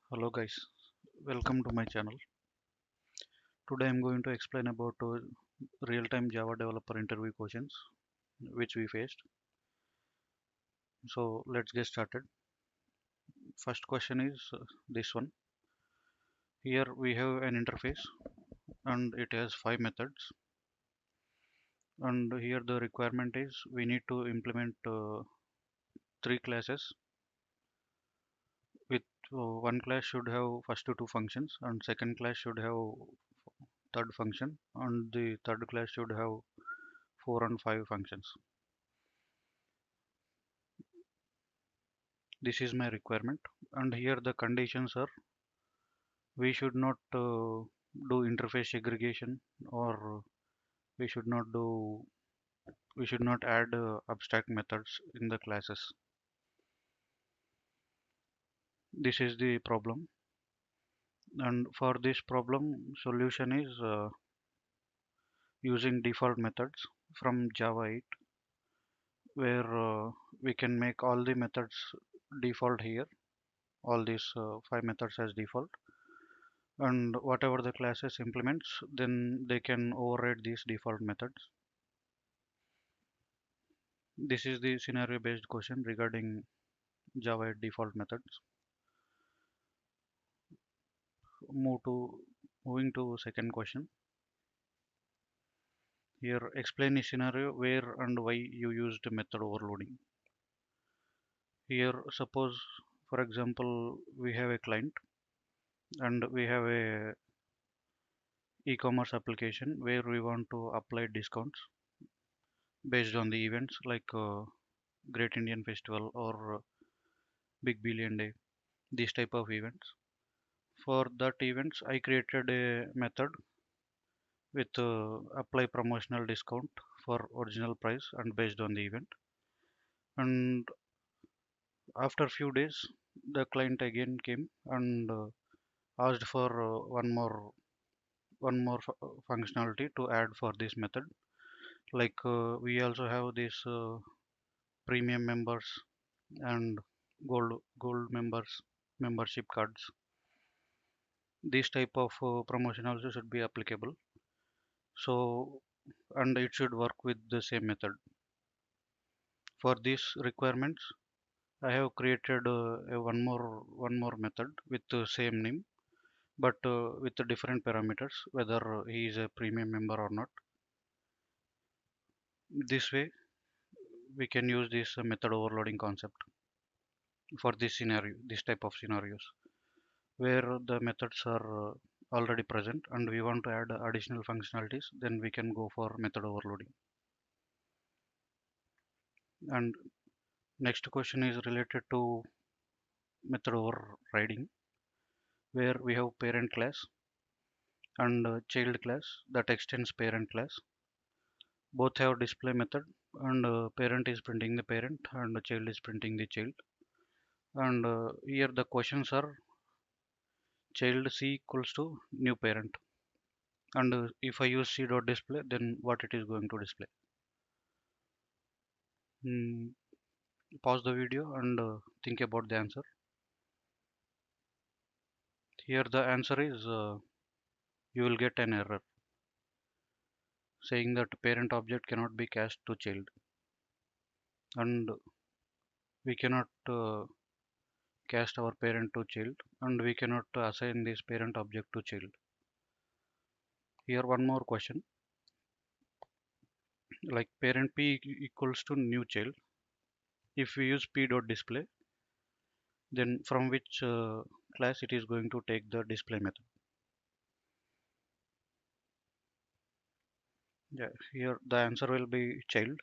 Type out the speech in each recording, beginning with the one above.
Hello guys, welcome to my channel. Today I'm going to explain about real-time Java developer interview questions which we faced. So let's get started. First question is this one. Here we have an interface and it has 5 methods, and here the requirement is we need to implement 3 classes with one class should have first two functions, and second class should have third function, and the third class should have 4 and 5 functions. This is my requirement, and here the conditions are we should not do interface segregation, or we should not do we should not add abstract methods in the classes. This is the problem, and for this problem solution is using default methods from Java 8, where we can make all the methods default here, all these 5 methods as default, and whatever the classes implements, then they can override these default methods. This is the scenario based question regarding Java 8 default methods. Moving to second question. Here explain a scenario where and why you used method overloading. Here suppose for example we have a client and we have a e-commerce application where we want to apply discounts based on the events like Great Indian Festival or Big Billion Day, these type of events. For that events I created a method with apply promotional discount for original price and based on the event, and after few days the client again came and asked for one more functionality to add for this method, like we also have this premium members and gold members membership cards. This type of promotion also should be applicable, so and it should work with the same method. For these requirements I have created one more method with the same name, but with the different parameters, whether he is a premium member or not. This way we can use this method overloading concept for this type of scenarios where the methods are already present and we want to add additional functionalities. Then we can go for method overloading. And next question is related to method overriding, where we have parent class and child class that extends parent class. Both have display method, and parent is printing the parent and the child is printing the child. And here the questions are child c equals to new parent, and if I use c dot display, then what it is going to display. Hmm, Pause the video and think about the answer. Here the answer is you will get an error saying that parent object cannot be cached to child, and we cannot cast our parent to child, and we cannot assign this parent object to child. Here one more question, like parent p equals to new child. If we use p dot display, then from which class it is going to take the display method. Yeah, here the answer will be child,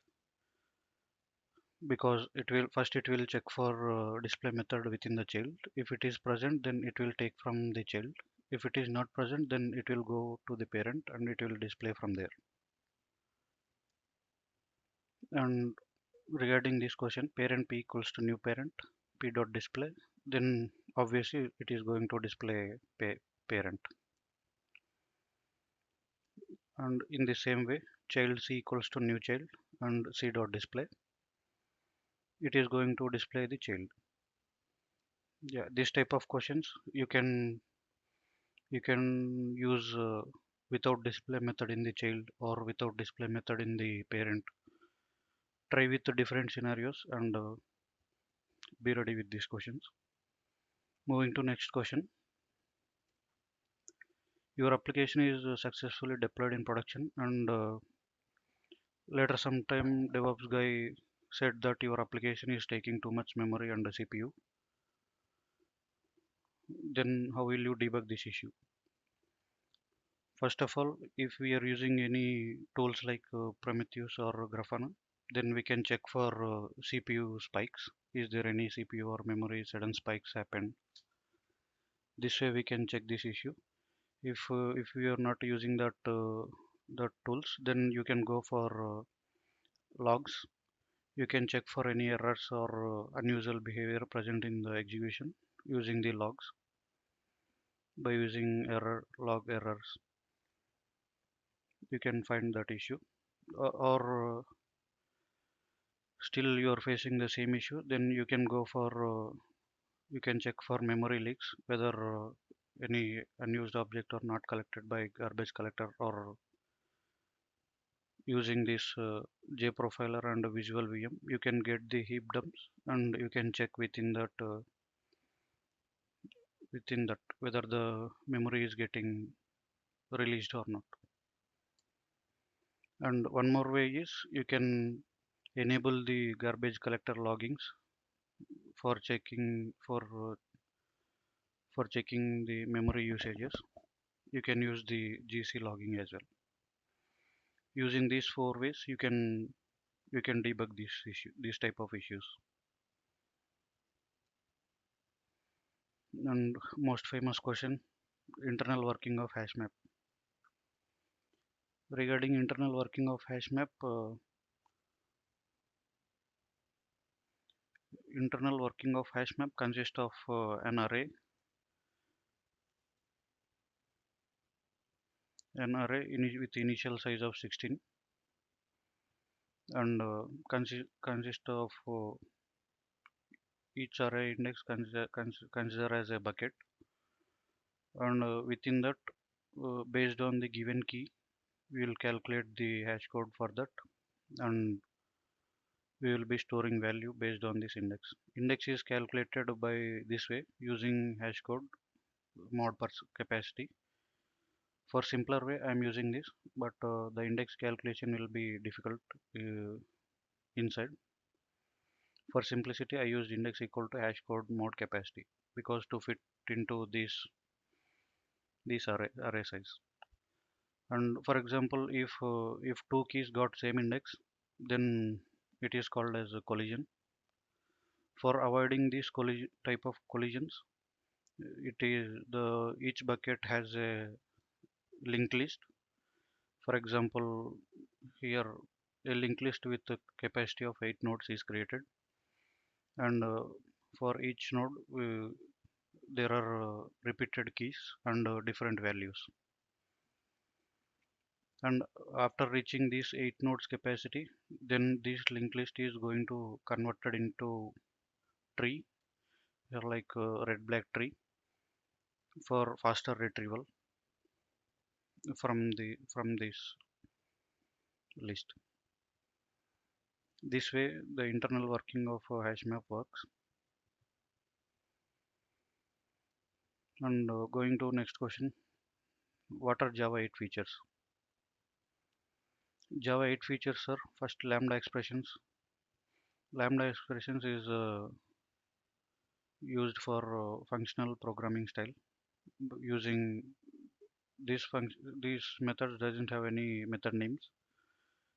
because it will check for display method within the child. If it is present, then it will take from the child. If it is not present, then it will go to the parent and it will display from there. And regarding this question, parent p equals to new parent, p dot display, then obviously it is going to display parent. And in the same way, child c equals to new child and c dot display, it is going to display the child. Yeah, this type of questions you can use without display method in the child or without display method in the parent. Try with the different scenarios and be ready with these questions. Moving to next question. Your application is successfully deployed in production and later sometime DevOps guy said that your application is taking too much memory and the CPU. Then how will you debug this issue? First of all, if we are using any tools like Prometheus or Grafana, then we can check for CPU spikes. Is there any CPU or memory sudden spikes happen? This way we can check this issue. If we are not using that tools, then you can go for logs. You can check for any errors or unusual behavior present in the execution using the logs. By using error log errors, you can find that issue. Or still you are facing the same issue, then you can go for you can check for memory leaks, whether any unused object are not collected by garbage collector, or using this JProfiler and Visual VM, you can get the heap dumps and you can check within that whether the memory is getting released or not. And one more way is you can enable the garbage collector loggings for checking the memory usages. You can use the GC logging as well. Using these four ways, you can debug this type of issues. And most famous question, internal working of HashMap. Regarding internal working of HashMap, internal working of HashMap consists of an array with initial size of 16 and consist of each array index consider as a bucket, and within that, based on the given key, we will calculate the hash code for that, and we will be storing value based on this index. Index is calculated by this way using hash code mod per capacity. For simpler way, I am using this, but the index calculation will be difficult uh, inside. For simplicity, I used index equal to hash code mod capacity because to fit into this array size. And for example, if two keys got same index, then it is called as a collision. For avoiding this type of collisions, it is the each bucket has a linked list. For example, here a linked list with a capacity of 8 nodes is created, and for each node there are repeated keys and different values. And after reaching this 8 nodes capacity, then this linked list is going to converted into tree, like red black tree, for faster retrieval from this list. This way the internal working of HashMap works. And going to next question, what are Java 8 features? Java 8 features are first lambda expressions. Lambda expressions is used for functional programming style. Using these methods doesn't have any method names.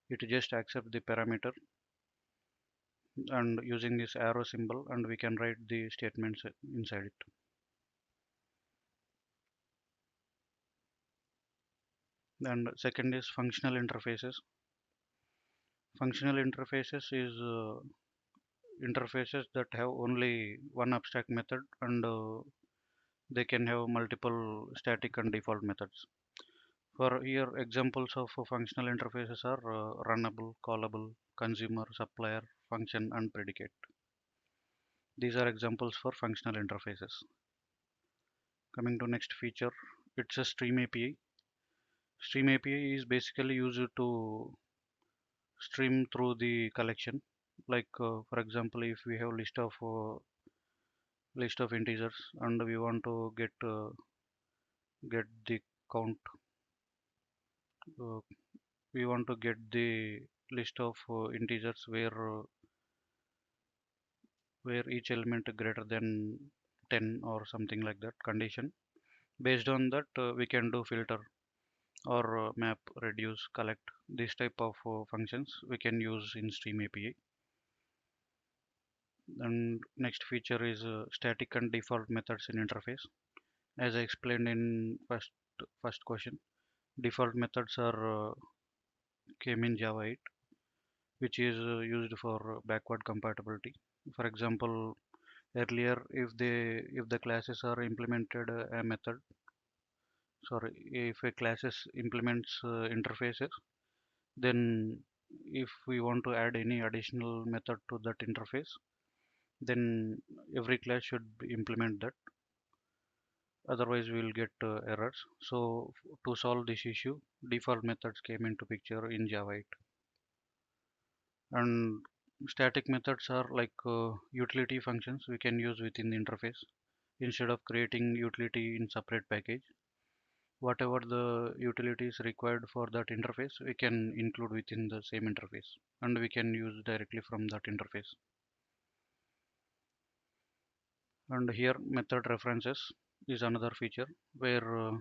It just accepts the parameter, and using this arrow symbol, and we can write the statements inside it. And second is functional interfaces. Functional interfaces is interfaces that have only one abstract method, and they can have multiple static and default methods. For here, examples of functional interfaces are runnable, callable, consumer, supplier, function, and predicate. These are examples for functional interfaces. Coming to next feature, it's a Stream API. Stream API is basically used to stream through the collection. Like for example, if we have list of integers and we want to get the count, uh, we want to get the list of integers where each element greater than 10 or something like that condition. Based on that, we can do filter or map, reduce, collect. This type of functions we can use in Stream API. And next feature is static and default methods in interface. As I explained in first question, default methods are came in Java 8, which is used for backward compatibility. For example, earlier if the classes are implemented a method, sorry, if a classes implements interfaces, then if we want to add any additional method to that interface, then every class should implement that, otherwise we will get errors. So to solve this issue, default methods came into picture in Java 8. And static methods are like utility functions we can use within the interface. Instead of creating utility in separate package, whatever the utility is required for that interface, we can include within the same interface and we can use directly from that interface. And here method references is another feature where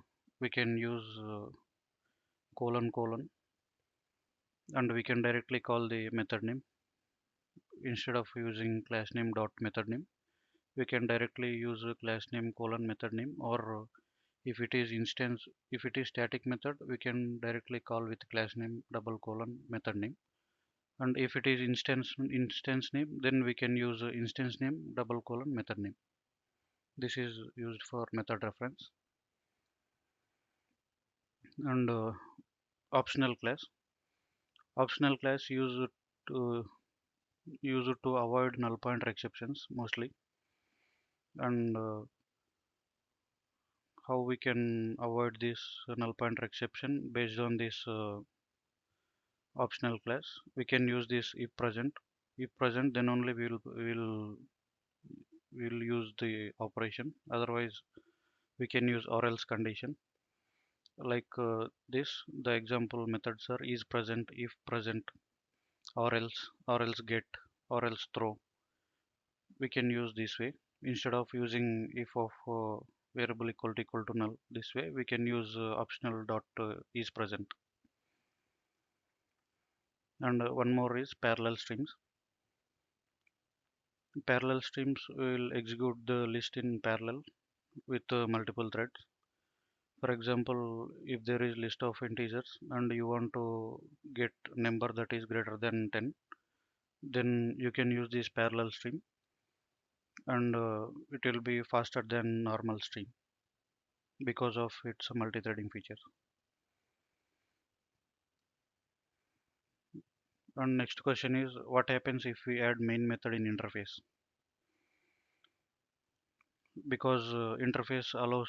we can use colon and we can directly call the method name instead of using class name dot method name. We can directly use a class name colon method name, or if it is instance, if it is static method, we can directly call with class name double colon method name. And if it is instance name, then we can use instance name double colon method name. This is used for method reference. And optional class, optional class to used to avoid null pointer exceptions mostly. And how we can avoid this null pointer exception based on this optional class, we can use this if present, then only we'll use the operation, otherwise we can use or else condition. Like this, the example methods are is present, if present, or else get, or else throw. We can use this way instead of using if of variable equal to null. This way we can use optional dot is present. And one more is parallel streams. Parallel streams will execute the list in parallel with multiple threads. For example, if there is list of integers and you want to get number that is greater than 10, then you can use this parallel stream, and it will be faster than normal stream because of its multi-threading feature. And next question is, what happens if we add main method in interface? Because interface allows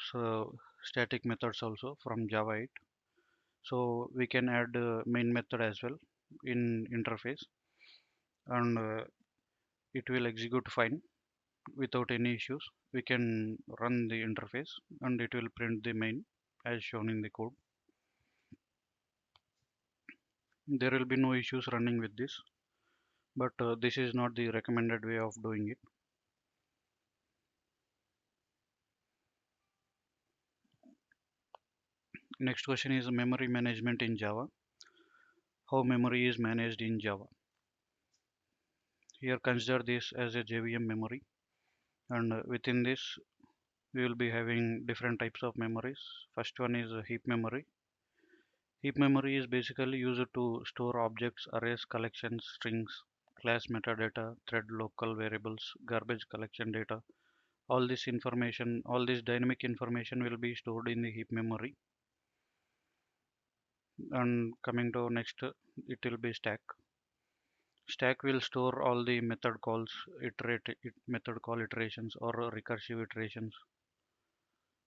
static methods also from Java 8, so we can add main method as well in interface, and it will execute fine without any issues. We can run the interface and it will print the main as shown in the code. There will be no issues running with this, but this is not the recommended way of doing it. Next question is memory management in Java. How memory is managed in Java? Here consider this as a JVM memory, and within this we will be having different types of memories. First one is a heap memory. Heap memory is basically used to store objects, arrays, collections, strings, class metadata, thread local variables, garbage collection data. All this information, all this dynamic information will be stored in the heap memory. And coming to next, it will be stack. Stack will store all the method calls, method call iterations or recursive iterations.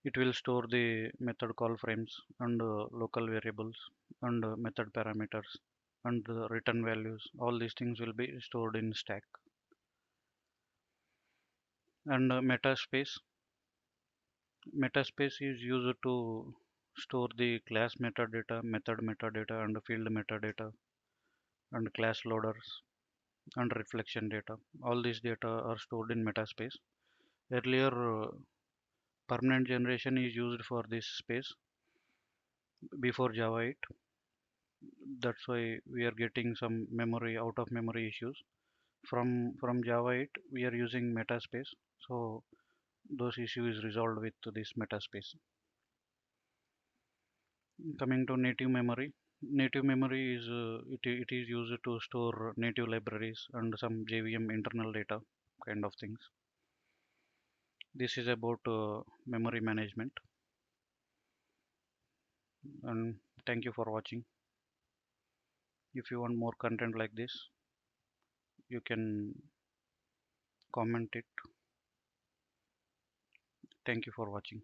It will store the method call frames and local variables and method parameters and the return values. All these things will be stored in stack. And metaspace. Metaspace is used to store the class metadata, method metadata, and field metadata, and class loaders and reflection data. All these data are stored in metaspace. Earlier, permanent generation is used for this space before Java 8. That's why we are getting some memory out of memory issues. From Java 8, we are using metaspace. So those issues is resolved with this metaspace. Coming to native memory. Native memory is it is used to store native libraries and some JVM internal data kind of things. This is about memory management, and thank you for watching. If you want more content like this, you can comment it. Thank you for watching.